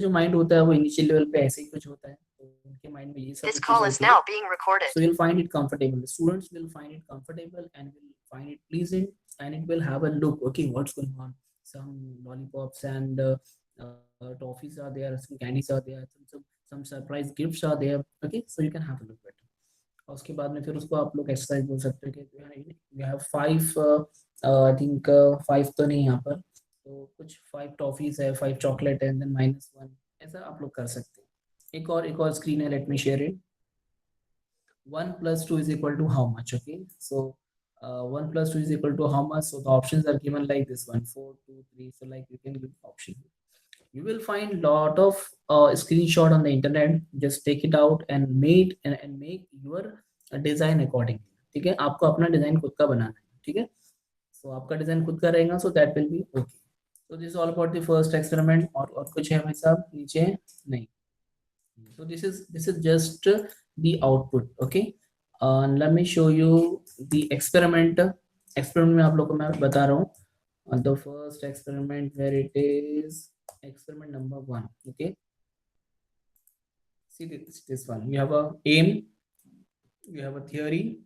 जो माइंड होता है वो इनिशियल लेवल पे ऐसे ही कुछ होता है, तो उनके माइंड में ये सब This चीज call is होती है. now being recorded. So you'll find it comfortable. The students will find it comfortable and will find it pleasing, and it will have a look. Okay, what's going on? Some lollipops and toffees are there. Some candies are there. Some surprise gifts are there. Okay, so you can have a look better. और उसके बाद में फिर उसको आप लोग exercise बोल सकते हो कि वी हैव 5 आई थिंक 5 तो नहीं यहाँ पर, तो कुछ 5 टॉफीज है, 5 चॉकलेट है, देन -1, ऐसा आप लोग कर सकते हैं. एक और स्क्रीन है, let me share it. 1 plus 2 is equal to how much? Okay, so 1 plus 2 is equal to how much? So the options are given like this one, 4, 2, 3. So like you can give option. You will find lot of screenshot on the internet. Just take it out and make your design accordingly. ठीक है, आपको अपना design खुद का बनाना है. ठीक है, so आपका डिजाइन खुद का रहेगा, so that will be okay. So this is all about the first experiment. और कुछ है भाई साहब नीचे? नहीं. So this is just the output. Okay, let me show you the experiment. Experiment में आप लोगों को मैं बता रहा हूँ. The first experiment where it is experiment number 1. Okay, see this one. You have a aim, you have a theory.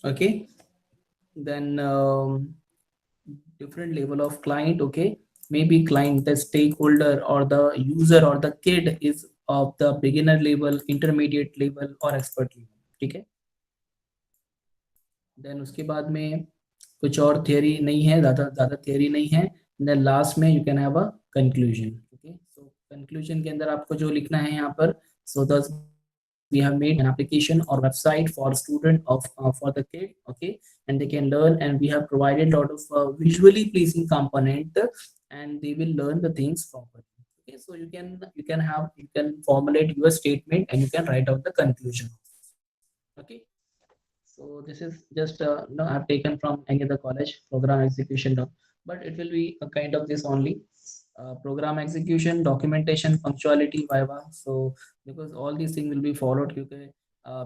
Okay, then different level of client. Okay, maybe client, the stakeholder or the user or the kid is of the beginner level, intermediate level or expert level. ठीक है, then उसके बाद में कुछ और theory नहीं है, ज़्यादा ज़्यादा थियरी नहीं है. देन लास्ट में you can have a conclusion. Okay, so conclusion के अंदर आपको जो लिखना है यहाँ पर, सो दस we have made an application or website for student of for the kid. Okay, and they can learn, and we have provided a lot of visually pleasing component, and they will learn the things properly. Okay, so you can formulate your statement and you can write out the conclusion. Okay, so this is just no, I've taken from any other college program execution doc, but it will be a kind of this only. Program execution, documentation, punctuality, viva. So because all these things will be followed, क्योंकि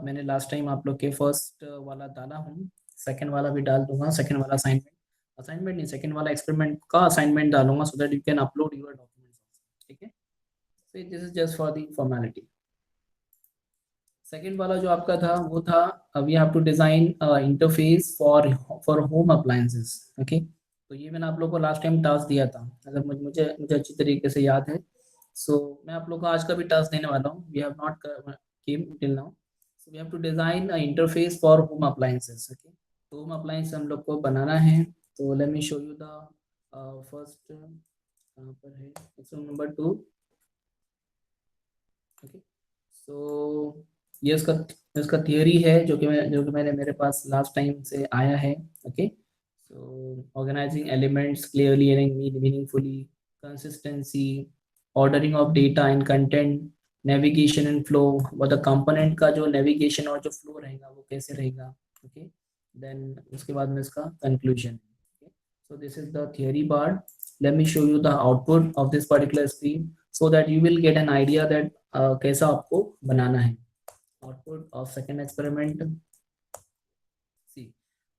मैंने last time आप लोग के first वाला डाला हूँ, second वाला भी डाल दूंगा. second वाला assignment नहीं, second वाला experiment का assignment डालूंगा, so that you can upload your documents also. ठीक है, so this is just for the formality. Second वाला जो आपका था वो था, we have to design interface for home appliances. Okay, तो ये मैंने आप लोगों को लास्ट टाइम टास्क दिया था, अगर मुझे अच्छी तरीके से याद है. सो मैं आप लोगों को आज का भी टास्क देने वाला हूँ. We have not came till now. So we have to design interface for home appliances. Okay, तो होम अप्लायंस हम लोग को बनाना है. तो let me show you the first, कहाँ पर है, एक्सरसाइज नंबर 2. ओके, सो ये इसका थियरी है जो कि मैंने मेरे पास लास्ट टाइम से आया है. Okay, so organizing elements clearly and meaningfully, consistency, ordering of data and content, navigation and flow, और द कंपोनेंट का जो नेविगेशन और जो फ्लो रहेगा वो कैसे रहेगा. ओके, देन उसके बाद में इसका conclusion. so this is the theory part. Let me show you the output of this particular screen so that you will get an idea that कैसा आपको बनाना है. Output of second experiment. See,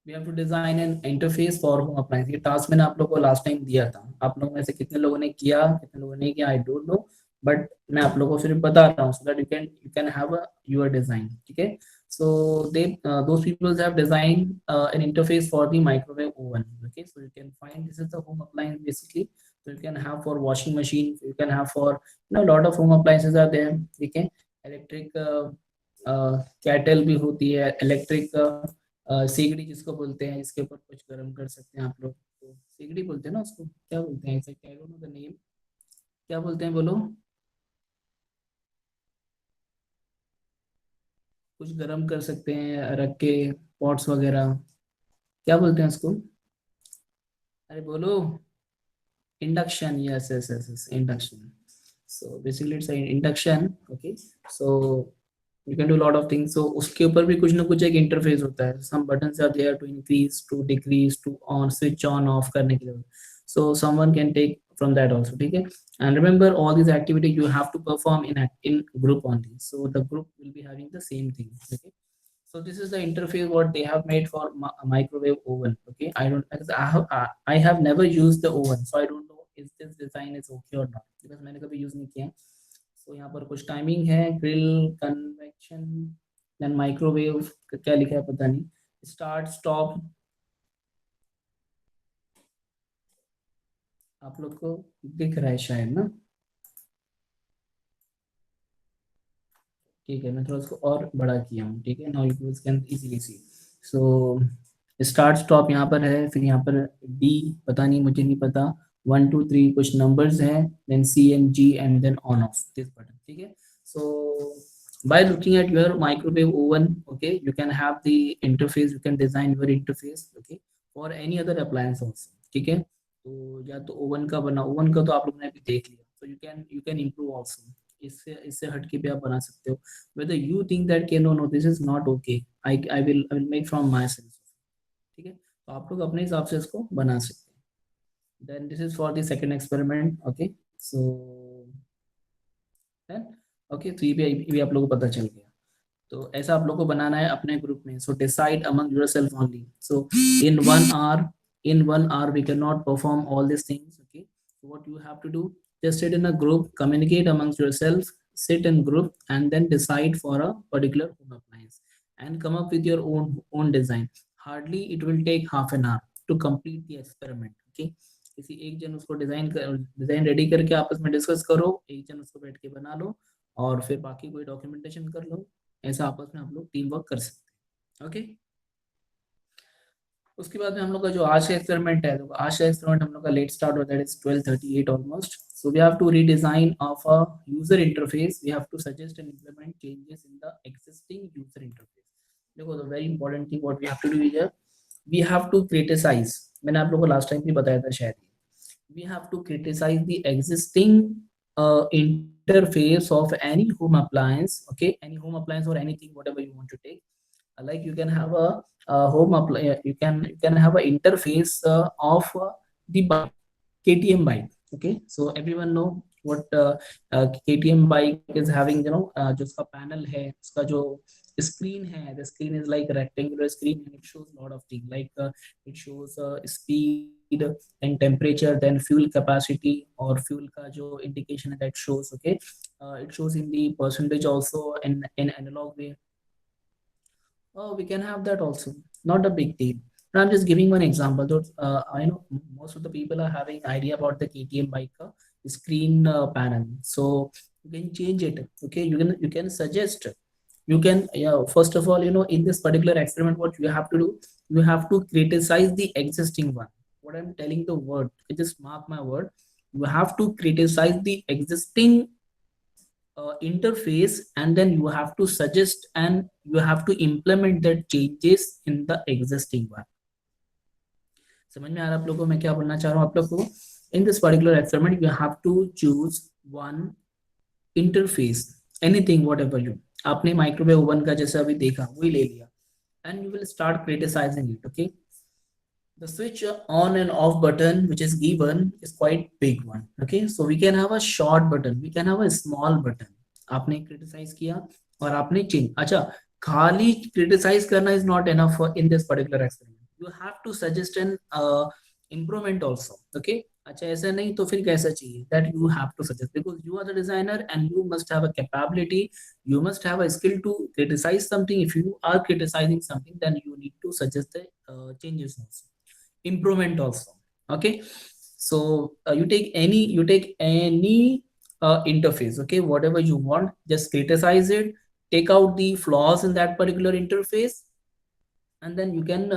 we have to design an interface for home appliance. ये task मैंने आप लोगों को last time दिया था. आप लोगों में से कितने लोगों ने किया, कितने लोगों ने किया, I don't know. But मैं आप लोगों को सिर्फ बता रहा हूँ so that you can have your design. ठीक है. So those people have designed an interface for the microwave oven. Okay, so you can find this is the home appliance basically. So you can have for washing machine, you can have for a lot of home appliances are there. Okay, electric cattle भी होती है, electric सीगड़ी जिसको बोलते हैं, इसके ऊपर कुछ गर्म कर सकते हैं आप लोग. तो सीगड़ी बोलते हैं ना उसको, क्या बोलते हैं ऐसे, I don't know the name, क्या बोलते हैं बोलो, कुछ गर्म कर सकते हैं रख के, पॉट्स वगैरह, क्या बोलते हैं उसको, अरे बोलो. Induction, yes yes yes yes, induction. So basically it's induction. Okay, so you can do a lot of things. So उसके ऊपर भी कुछ ना कुछ एक इंटरफेस होता है. some buttons are there to increase, to decrease, to on, switch on off करने के लिए. so someone can take from that also. ठीक है, and remember all these activity you have to perform in group only, so the group will be having the same thing. Okay, so this is the interface what they have made for microwave oven. Okay, I have never used the oven, so I don't know is this design is okay or not, because मैंने कभी use नहीं किया. सो यहाँ पर कुछ timing है, grill, convection, then microwave, क्या लिखा है पता नहीं, स्टार्ट स्टॉप, आप लोग को दिख रहा है शायद ना? ठीक है, मैं थोड़ा उसको और बड़ा किया हूँ, ठीक है, now you can easily C. So start stop यहाँ पर है, फिर यहाँ पर डी, पता नहीं, मुझे नहीं पता, 1 2 3 कुछ नंबर्स हैं, then C and G and then on off this button, ठीक है। सो by looking at your microwave oven, okay, you can have the interface, you can design your interface, okay, for any other appliance also, ठीक है। तो या तो oven का बना, oven का तो आप लोगों ने अभी देख लिया, तो यू कैन improve also, इससे हटके भी आप बना सकते हो, whether you think that कि no no this is not okay, I will make from myself, ठीक है, तो आप लोग अपने हिसाब से इसको बना सकते हैं। Then this is for the second experiment, okay. So then okay, तो ये भी आप लोगों को पता चल गया। तो ऐसा आप लोग को बनाना है अपने ग्रुप में। So decide among yourself only. So in 1 hour, we cannot perform all these things, okay? So what you have to do, just sit in a group, communicate amongst yourself, sit in group and then decide for a particular home appliance and come up with your own design. Hardly it will take half an hour to complete the experiment, okay? किसी एक जन उसको design ready करके आपस में discuss करो, एक जन उसको बैठ के बना लो और फिर बाकी कोई डॉक्यूमेंटेशन कर लो, ऐसा आपस में आप लोग टीम वर्क कर सकते हैं, ओके। उसके बाद में हम लोग का जो आज का एक्सपेरिमेंट है, तो आज का एक्सपेरिमेंट हम लोग का लेट स्टार्ट होता है, it's 12:38 almost. So we have to redesign of a user interface, we have to suggest and implement changes in the existing user interface. देखो, the very important thing what we have to do here, we have to criticise, मैंने आप लोगों को last time भी बताया था शायद, we have to criticize the existing interface of any home appliance, okay, any home appliance or anything whatever you want to take. Like you can have you can have an interface of the bike, KTM bike, okay, so everyone know what KTM bike is having, जो उसका panel है, उसका जो screen है, the screen is like rectangular screen and it shows a lot of things like it shows speed and temperature, then fuel capacity और fuel का जो indication है that shows, okay, it shows in the percentage also in analog way. Oh, we can have that also. Not a big deal. And I'm just giving one example. Though, I know most of the people are having idea about the KTM bike screen panel. So you can change it. Okay, you can suggest. You can, yeah. First of all, in this particular experiment, what you have to do, you have to criticize the existing one. What I'm telling the word, just mark my word. You have to criticize the existing interface and then you have to suggest and you have to implement the changes in the existing one. समझ में आ रहा है आप लोगों को मैं क्या बोलना चाह रहा हूँ आप लोग को? In this particular experiment you have to choose one interface, anything whatever you, आपने माइक्रोवेव ओवन का जैसे अभी देखा वही ले लिया and you will start criticizing it, okay? The switch on and off button which is given is quite big one, okay, so we can have a short button, we can have a small button. आपने criticize किया और आपने change, अच्छा, खाली criticize करना is not enough for in this particular experiment, you have to suggest an improvement also, okay? अच्छा, ऐसा नहीं तो फिर कैसा चाहिए, that you have to suggest because you are the designer and you must have a capability, you must have a skill to criticize something. If you are criticizing something then you need to suggest the changes also, improvement also, okay? So you take any interface, okay, whatever you want, just criticize it, take out the flaws in that particular interface and then you can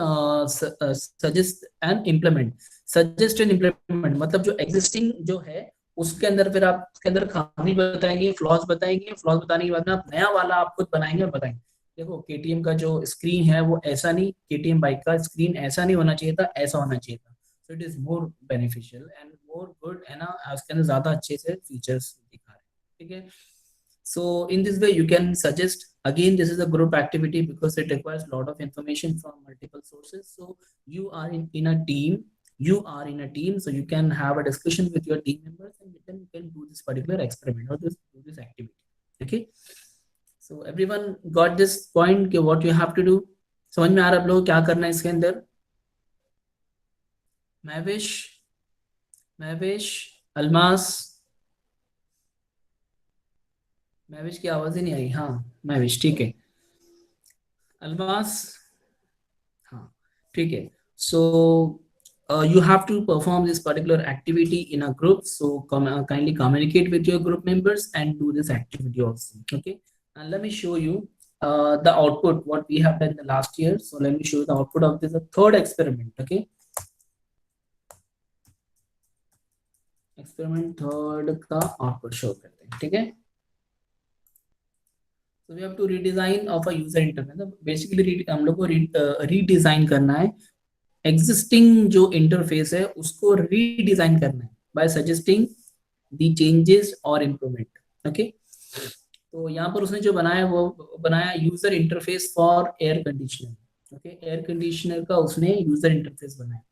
suggest and implement. Suggest and implement मतलब जो existing जो है उसके अंदर फिर आप उसके अंदर खामी बताएंगे, फ्लॉज बताएंगे, फ्लॉज बताने के बाद में आप नया वाला आप खुद बनाएंगे और बताएंगे। देखो, केटीएम का जो स्क्रीन है वो ऐसा नहीं, केटीएम बाइक का स्क्रीन ऐसा नहीं होना चाहिए था, ऐसा होना चाहिए था। So it is more beneficial and more good, है ना, उसके अंदर ज्यादा अच्छे से फीचर्स दिखा रहे हैं, ठीक है। So in this way, you can suggest, again, this is a group activity because it requires a lot of information from multiple sources. So you are in a team, so you can have a discussion with your team members and you can do this particular experiment or do this activity. Okay. So everyone got this point, what you have to do? समझ में आ रहा है आप लोगों को क्या करना है इसके अंदर? महवेश, अल्मास, महविश की आवाज ही नहीं आई। हाँ, महविश ठीक है। अल्मास, हाँ ठीक है। सो you have to perform this particular activity in a group, so kindly communicate with your group members and do this activity also. Okay, and let me show you the output what we have done the last year. So let me show you the output of this third experiment. Okay, experiment third का output show करते हैं, ठीक है। So we have to redesign of a user interface, basically हम लोग को redesign करना है एग्जिस्टिंग जो इंटरफेस है उसको रीडिजाइन करना है बाय सजेस्टिंग दी चेंजेस और इम्प्रूवमेंट। ओके, तो यहाँ पर उसने जो बनाया वो बनाया user interface for air conditioner. Okay, air conditioner का उसने यूजर इंटरफेस बनाया।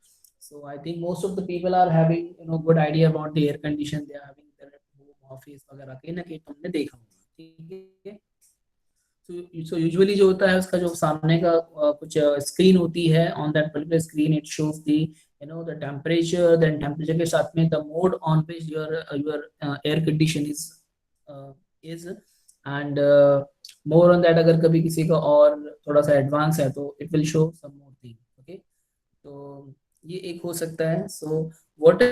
So I think most of the people are having good idea about the air condition, they are having their home office वगैरह, कहीं ना कहीं तुमने देखा होगा, ठीक है। सो यूजुअली जो होता है उसका जो सामने का कुछ स्क्रीन होती है, on that particular screen it shows the the temperature, then temperature के साथ में the mode on which your air condition is and more on that, अगर कभी किसी का और थोड़ा सा एडवांस है तो it will show some more thing. Okay, तो ये एक हो सकता है। So what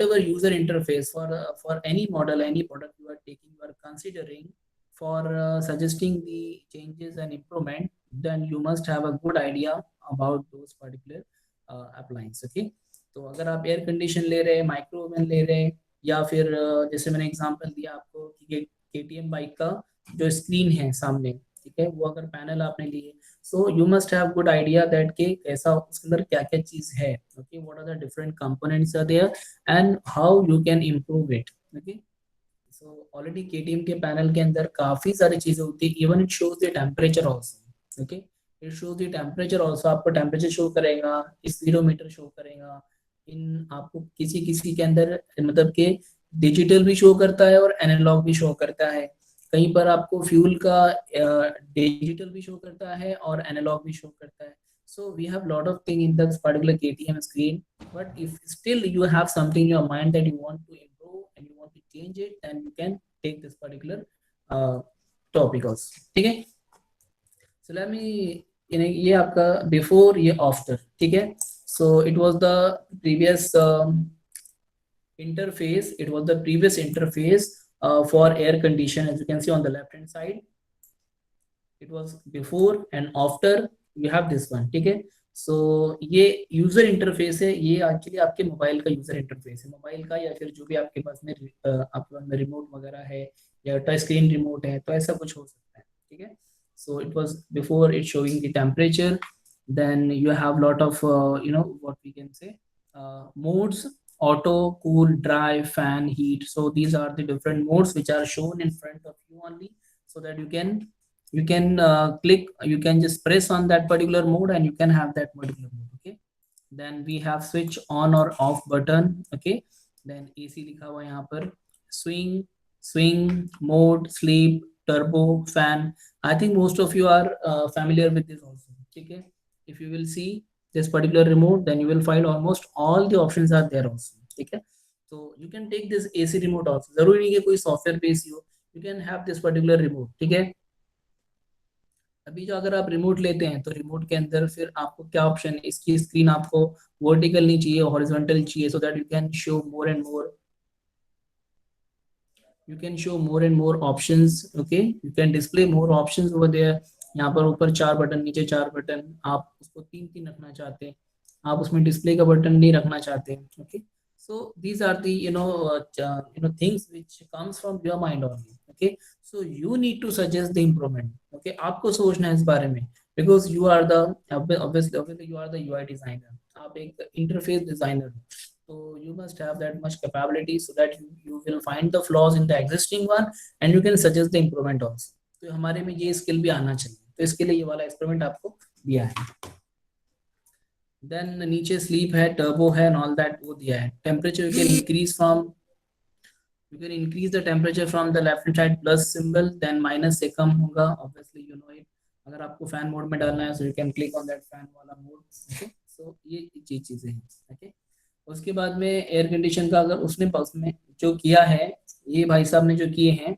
ever user interface for any model, any product you are taking, you are considering for suggesting the changes and improvement, then you must have a good idea about those particular appliance। okay, तो अगर आप air condition ले रहे हैं, micro oven ले रहे हैं, या फिर जैसे मैंने एग्जांपल दिया आपको कि केटीएम बाइक का जो स्क्रीन है सामने, ठीक है, वो अगर पैनल आपने लिए, so you must have good idea that के कैसा उसके अंदर क्या क्या चीज है। Okay, what are the different components are there and how you can improve it. Okay, so already KTM के पैनल के अंदर काफी सारी चीजें होती है, even it shows the temperature also. Okay, it shows the temperature also, आपको temperature show करेगा, स्पीडोमीटर शो करेगा, इन आपको किसी किसी के अंदर मतलब के डिजिटल भी शो करता है और एनालॉग भी शो करता है। कहीं पर आपको फ्यूल का डिजिटल भी शो करता है और एनालॉग भी शो करता है। So we have lot of thing in this particular KTM screen, but if still you have something in your mind that you want to improve and you want to change it, then you can take this particular uh, topic also। ठीक है, so let me ये आपका before ये after, ठीक है। So it was the previous interface, it was the previous interface for air condition, as you can see on the left hand side, it was before and after you have this one। ठीक है, सो ये user interface है, ये actually आपके mobile का user interface है, mobile का या फिर जो भी आपके पास में आपके पास में रिमोट वगैरह है या टच स्क्रीन रिमोट है, तो ऐसा कुछ हो सकता है। ठीक है, so it was before it showing the temperature, then you have lot of what we can say modes: auto, cool, dry, fan, heat. So these are the different modes which are shown in front of you only, so that you can click, you can just press on that particular mode and you can have that particular mode। okay, then we have switch on or off button। okay, then AC लिखा हुआ है यहाँ पर, swing, swing mode, sleep, turbo, fan। I think most of you are familiar with this also। ठीक है, if you will see this particular remote, then you will find almost all the options are there also। ठीक है, so you can take this AC remote also, जरूरी नहीं कि कोई software base हो, you can have this particular remote। ठीक है, अभी जो अगर आप रिमोट लेते हैं तो रिमोट के अंदर फिर आपको क्या ऑप्शन है, इसकी स्क्रीन आपको वर्टिकल नहीं चाहिए, हॉरिजॉन्टल चाहिए, so that you can show more and more, you can show more and more options। okay, you can display more options over there। यहाँ पर ऊपर 4 बटन, नीचे 4 बटन, आप उसको 3-3 रखना चाहते हैं, आप उसमें डिस्प्ले का बटन नहीं रखना चाहते। Okay, so these are the things which comes from your mind only। okay, so you need to suggest the improvement। okay, आपको सोचना है इस बारे में, because you are the obviously you are the UI designer, आप एक interface designer हो, so you must have that much capability so that you will find the flaws in the existing one and you can suggest the improvement also। तो हमारे में ये skill भी आना चाहिए, तो इसके लिए ये वाला एक्सपेरिमेंट आपको दिया है। देन नीचे स्लीप है, टर्बो है एंड ऑल दैट वो दिया है। Temperature you can increase the temperature from the left hand side plus symbol, then minus से कम होगा, obviously you know it। अगर आपको फैन मोड में डालना है so you can click on that fan वाला मोड। okay, so ये चीजें हैं। okay, उसके बाद में एयर कंडीशन का अगर उसने जो किया है, ये भाई साहब ने जो किए हैं,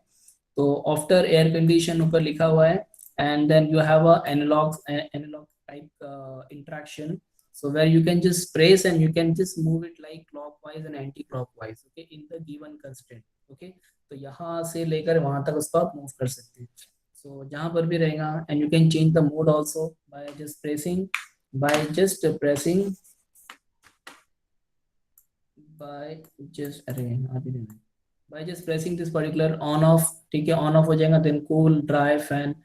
तो आफ्टर एयर कंडीशन ऊपर लिखा हुआ है, and then you have a analog type interaction, so where you can just press and you can just move it like clockwise and anti-clockwise, okay, in the given constraint, okay। तो यहाँ से लेकर वहां तक उसको आप मूव कर सकते हैं, so जहां पर भी रहेगा, and you can change the mode also by just pressing by just अरे अभी नहीं, by just pressing this particular on off, ठीक है, on off हो जाएगा, then cool dry fan,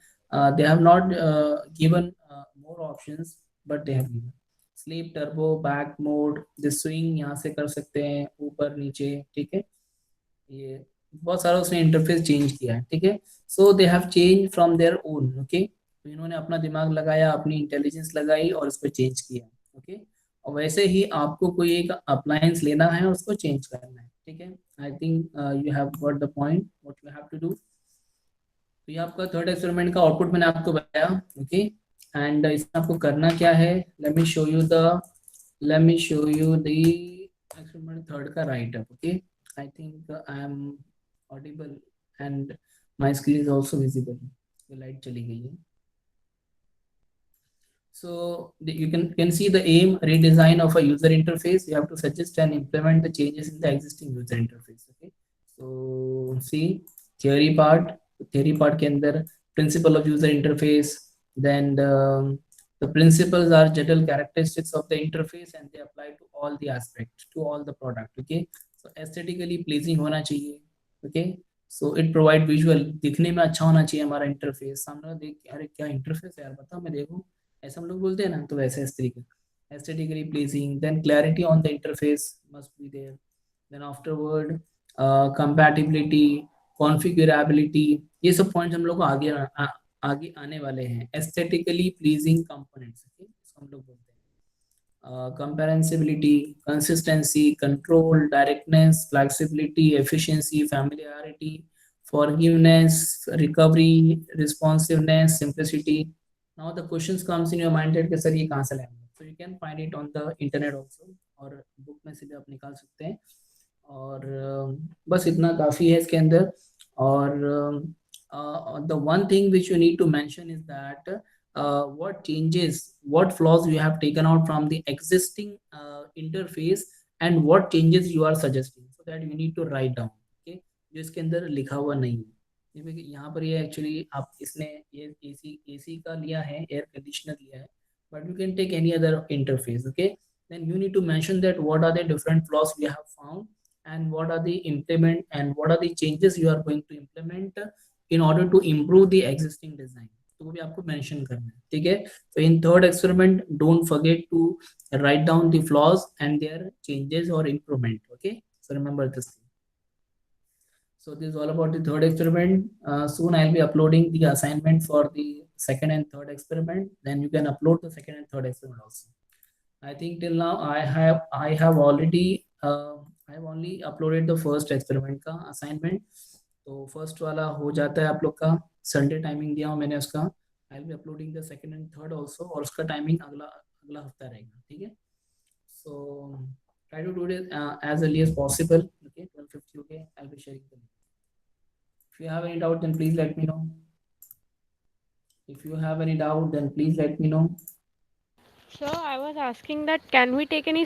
they have not given more options, but they have given sleep turbo back mode, the swing यहाँ से कर सकते हैं ऊपर नीचे, ठीक है, ये बहुत सारा उसने इंटरफेस चेंज किया है, ठीक है। So they have change from their own, okay, तो इन्होंने अपना दिमाग लगाया, अपनी इंटेलिजेंस लगाई और उसको चेंज किया, ओके। और वैसे ही आपको कोई एक अप्लायंस लेना है और उसको चेंज करना है, ठीक है। I think you have got the point what you have to do. तो ये आपका थर्ड एक्सपेरिमेंट का आउटपुट मैंने आपको बताया, ओके। एंड इसमें आपको करना क्या है, let me show you the experiment third का write up, okay. I think I am audible and my screen is also visible, ये लाइट चली गई है। So you can see the aim redesign of a user interface. You have to suggest and implement the changes in the existing user interface. Okay. So see theory part के अंदर principle of user interface. Then the principles are general characteristics of the interface and they apply to all the aspects, to all the product. Okay. So aesthetically pleasing होना चाहिए. Okay. So it provide visual, दिखने में अच्छा होना चाहिए हमारा interface, सामने देख के अरे क्या इंटरफेस है यार, बता मैं देखूं, ऐसा हम लोग बोलते हैं ना, तो वैसे इस तरीके aesthetically pleasing, then clarity on the interface must be there, then afterward compatibility, configurability, ये सब पॉइंट्स हम लोग को आगे आने वाले हैं। aesthetically pleasing components, okay? इसको हम लोग बोलते हैं comparability, consistency, control, directness, flexibility, efficiency, familiarity, forgiveness, recovery, responsiveness, simplicity. Now the questions comes in your mind that sir ये कहाँ से लाएंगे, so you can find it on the internet also, और बुक में से भी आप निकाल सकते हैं। और बस इतना काफ़ी है इसके अंदर। और the one thing which you need to mention is that what changes, what flaws you have taken out from the existing interface and what changes you are suggesting, so that you need to write down, okay, जो इसके अंदर लिखा हुआ नहीं है। यहाँ पर ये एक्चुअली आप इसने ये एसी का लिया है, एयर कंडीशनर लिया है, but you can take any other interface, okay। Then you need to mention that what are the different flaws we have found and what are the implement and what are the changes you are going to implement in order to improve the existing design, तो वो भी आपको mention करना है, ठीक है। तो in third experiment don't forget to write down the flaws and their changes और improvement, okay. So remember this. So this is all about the third experiment. Soon I'll be uploading the assignment for the second and third experiment. Then you can upload the second and third experiment also. I think till now I have only uploaded the first experiment का assignment. तो first वाला हो जाता है आप लोग का, Sunday timing दिया हूँ मैंने उसका। I will be uploading the second and third also, और उसका टाइमिंग अगला अगला हफ्ता रहेगा, ठीक है। सो try to do it as early as possible, okay। 12:50, okay, I'll be sharing the link. If you have any doubt then please let me know. If you have any doubt then please let me know. Sir, I was asking that can we take any